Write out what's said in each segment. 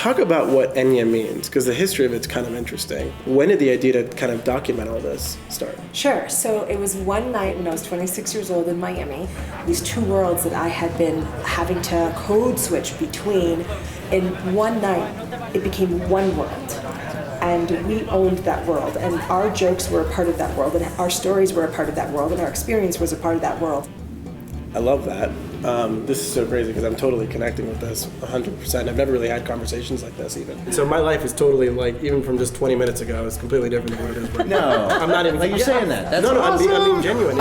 Talk about what Enye means, because the history of it's kind of interesting. When did the idea to kind of document all this start? Sure. So it was one night when I was 26 years old in Miami, these two worlds that I had been having to code switch between. In one night, it became one world. And we owned that world, and our jokes were a part of that world, and our stories were a part of that world, and our experience was a part of that world. I love that. This is so crazy because I'm totally connecting with this 100%. I've never really had conversations like this even. So my life is totally like, even from just 20 minutes ago, it's completely different than what it is right now. No. I'm not even like you're saying that. That's no, awesome. I'm being genuine.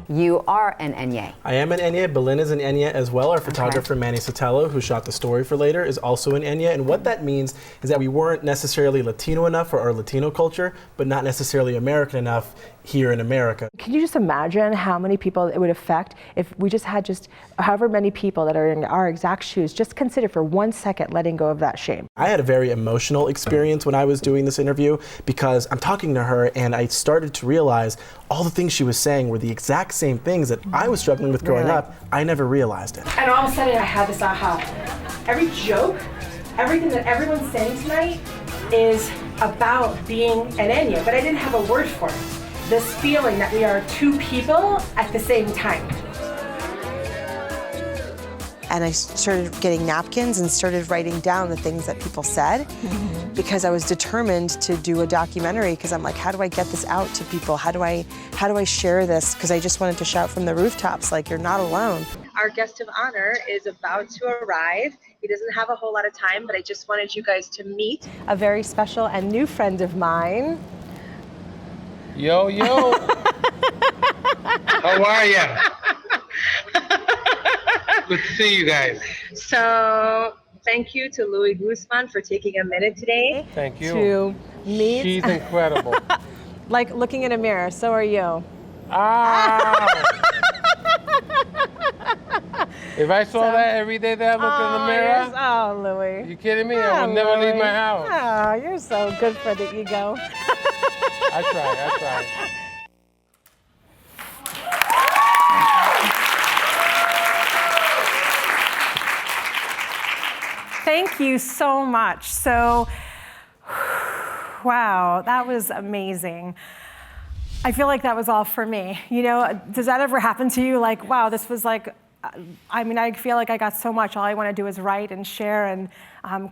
You are an Enye. I am an Enye. Belin is an Enye as well. Our photographer, Manny Sotelo, who shot the story for later, is also an Enye. And what that means is that we weren't necessarily Latino enough for our Latino culture, but not necessarily American enough here in America. Can you just imagine how many people it would affect if we just had just however many people that are in our exact shoes, just consider for 1 second letting go of that shame. I had a very emotional experience when I was doing this interview because I'm talking to her and I started to realize all the things she was saying were the exact same things that I was struggling with growing up. I never realized it. And all of a sudden I had this aha. Every joke, everything that everyone's saying tonight is about being an Enye, but I didn't have a word for it. This feeling that we are two people at the same time. And I started getting napkins and started writing down the things that people said because I was determined to do a documentary because I'm like, how do I get this out to people? How do I share this? Because I just wanted to shout from the rooftops, like, you're not alone. Our guest of honor is about to arrive. He doesn't have a whole lot of time, but I just wanted you guys to meet A very special and new friend of mine. Yo, yo. How are ya? Good to see you guys. So thank you to Louis Guzman for taking a minute today. Thank you. To meet. She's incredible. Like looking in a mirror, so are you. Ah. If I saw that every day that I looked in the mirror, Oh, Louis. you kidding me? I would never leave my house. Oh, you're so good for the ego. I try. Thank you so much. So, wow, that was amazing. I feel like that was all for me. You know, does that ever happen to you? Like, wow, this was like, I mean, I feel like I got so much. All I want to do is write and share and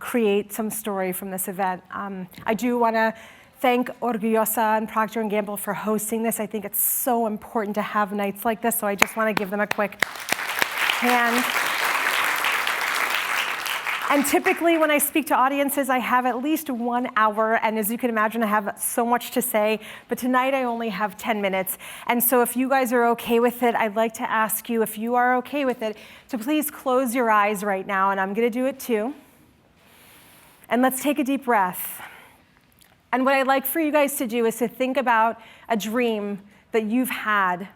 create some story from this event. I do want to thank Orgullosa and Procter & Gamble for hosting this. I think it's so important to have nights like this, so I just want to give them a quick hand. And typically when I speak to audiences, I have at least 1 hour, and as you can imagine, I have so much to say, but tonight I only have 10 minutes. And so if you guys are okay with it, I'd like to ask you, if you are okay with it, to please close your eyes right now, and I'm gonna do it too. And let's take a deep breath. And what I'd like for you guys to do is to think about a dream that you've had,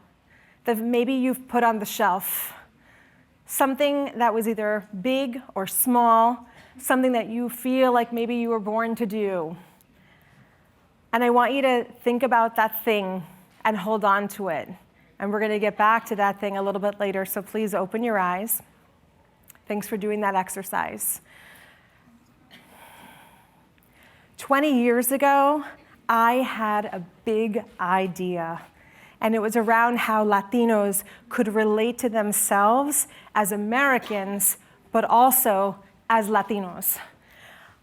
that maybe you've put on the shelf. Something that was either big or small, something that you feel like maybe you were born to do. And I want you to think about that thing and hold on to it. And we're gonna get back to that thing a little bit later, so please open your eyes. Thanks for doing that exercise. 20 years ago, I had a big idea. And it was around how Latinos could relate to themselves as Americans, but also as Latinos.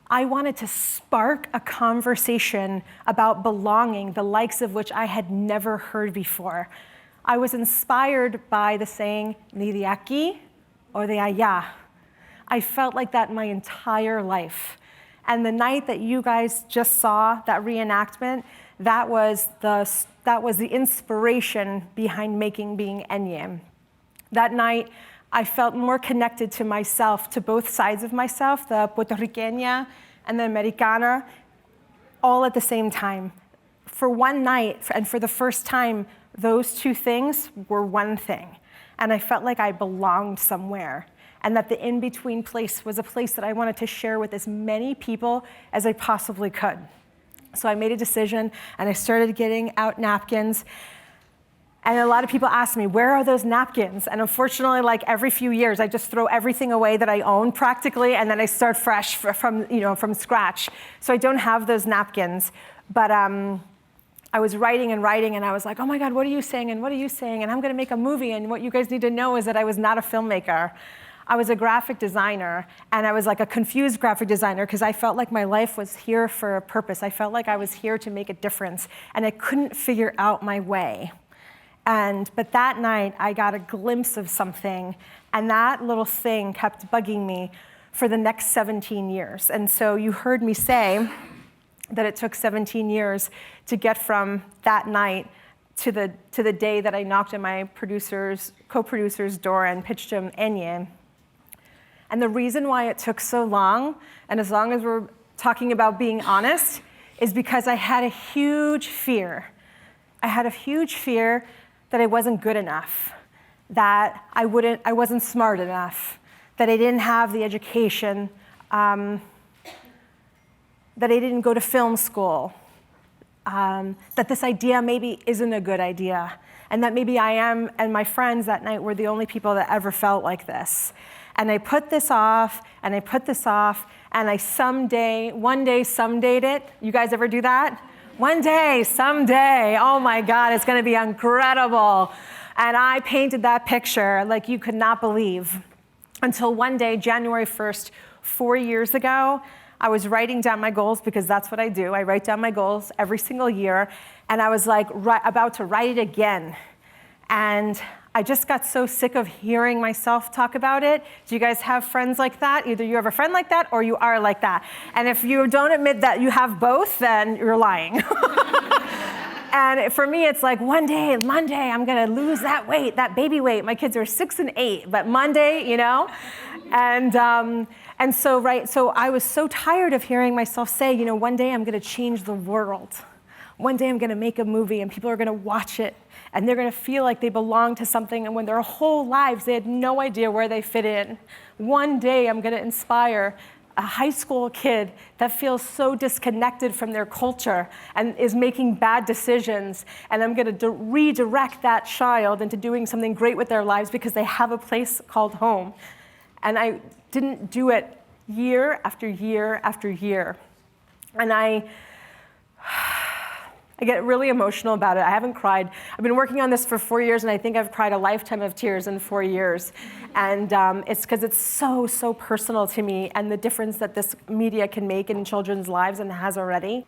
I wanted to spark a conversation about belonging, the likes of which I had never heard before. I was inspired by the saying, ni de aquí or de allá. I felt like that my entire life. And the night that you guys just saw, that reenactment, that was the inspiration behind being Enye. That night, I felt more connected to myself, to both sides of myself, the Puerto Riqueña and the Americana, all at the same time. For one night, and for the first time, those two things were one thing. And I felt like I belonged somewhere, and that the in-between place was a place that I wanted to share with as many people as I possibly could. So I made a decision, and I started getting out napkins. And a lot of people ask me, where are those napkins? And unfortunately, like every few years, I just throw everything away that I own practically, and then I start fresh from scratch. So I don't have those napkins. But I was writing, and I was like, oh my God, what are you saying? And what are you saying? And I'm gonna make a movie, and what you guys need to know is that I was not a filmmaker. I was a graphic designer, and I was like a confused graphic designer because I felt like my life was here for a purpose. I felt like I was here to make a difference, and I couldn't figure out my way. But that night, I got a glimpse of something, and that little thing kept bugging me for the next 17 years. And so you heard me say that it took 17 years to get from that night to the day that I knocked on my co-producer's door and pitched him Enye. And the reason why it took so long, and as long as we're talking about being honest, is because I had a huge fear. I had a huge fear that I wasn't good enough, that I wasn't smart enough, that I didn't have the education, that I didn't go to film school, that this idea maybe isn't a good idea, and that maybe I am, and my friends that night were the only people that ever felt like this. And I put this off, and I put this off, and I one day somedayed it. You guys ever do that? One day, someday, oh my God, it's gonna be incredible. And I painted that picture like you could not believe. Until one day, January 1st, 4 years ago, I was writing down my goals because that's what I do. I write down my goals every single year. And I was like about to write it again. And I just got so sick of hearing myself talk about it. Do you guys have friends like that? Either you have a friend like that or you are like that. And if you don't admit that you have both, then you're lying. And for me, it's like one day, Monday, I'm gonna lose that weight, that baby weight. My kids are 6 and 8, but Monday, And so I was so tired of hearing myself say, one day I'm gonna change the world. One day I'm gonna make a movie and people are gonna watch it and they're gonna feel like they belong to something, and when their whole lives they had no idea where they fit in. One day I'm gonna inspire a high school kid that feels so disconnected from their culture and is making bad decisions, and I'm gonna redirect that child into doing something great with their lives because they have a place called home. And I didn't do it year after year after year. And I get really emotional about it. I haven't cried. I've been working on this for 4 years, and I think I've cried a lifetime of tears in 4 years. And it's because it's so, so personal to me, and the difference that this media can make in children's lives and has already.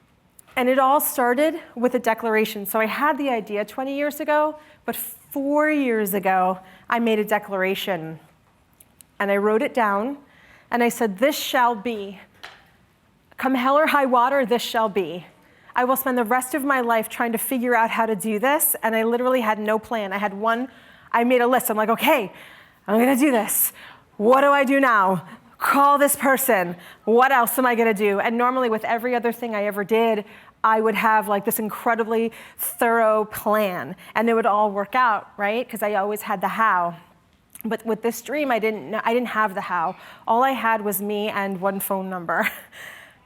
And it all started with a declaration. So I had the idea 20 years ago, but 4 years ago, I made a declaration. And I wrote it down, and I said, this shall be. Come hell or high water, this shall be. I will spend the rest of my life trying to figure out how to do this, and I literally had no plan. I made a list. I'm like, okay, I'm gonna do this. What do I do now? Call this person. What else am I gonna do? And normally with every other thing I ever did, I would have like this incredibly thorough plan, and it would all work out, right? Because I always had the how. But with this dream, I didn't have the how. All I had was me and one phone number.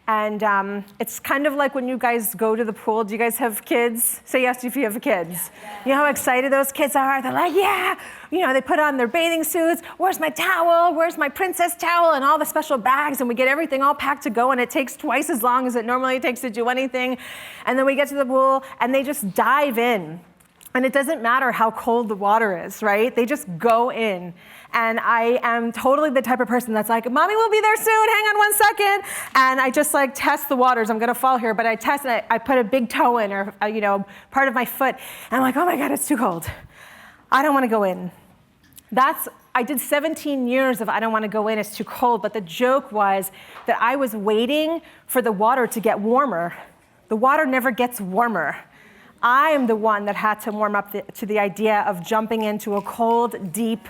And it's kind of like when you guys go to the pool. Do you guys have kids? Say yes if you have kids. Yeah. You know how excited those kids are? They're like, yeah. They put on their bathing suits. Where's my towel? Where's my princess towel? And all the special bags. And we get everything all packed to go. And it takes twice as long as it normally takes to do anything. And then we get to the pool, and they just dive in. And it doesn't matter how cold the water is, right? They just go in. And I am totally the type of person that's like, mommy will be there soon, hang on 1 second. And I just like test the waters. I'm gonna fall here, but I test and I put a big toe in, or part of my foot. And I'm like, oh my God, it's too cold. I don't wanna go in. I did 17 years of I don't wanna go in, it's too cold. But the joke was that I was waiting for the water to get warmer. The water never gets warmer. I am the one that had to warm up to the idea of jumping into a cold, deep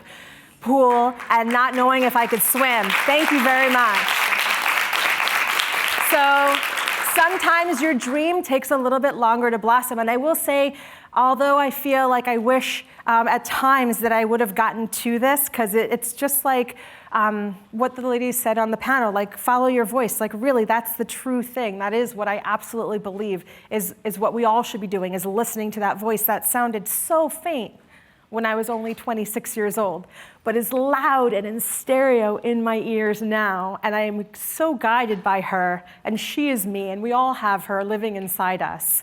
pool and not knowing if I could swim. Thank you very much. So sometimes your dream takes a little bit longer to blossom. And I will say, although I feel like I wish at times that I would have gotten to this, because it's just like what the ladies said on the panel, like follow your voice. Like really, that's the true thing. That is what I absolutely believe is what we all should be doing, is listening to that voice that sounded so faint when I was only 26 years old, but is loud and in stereo in my ears now. And I am so guided by her, and she is me, and we all have her living inside us.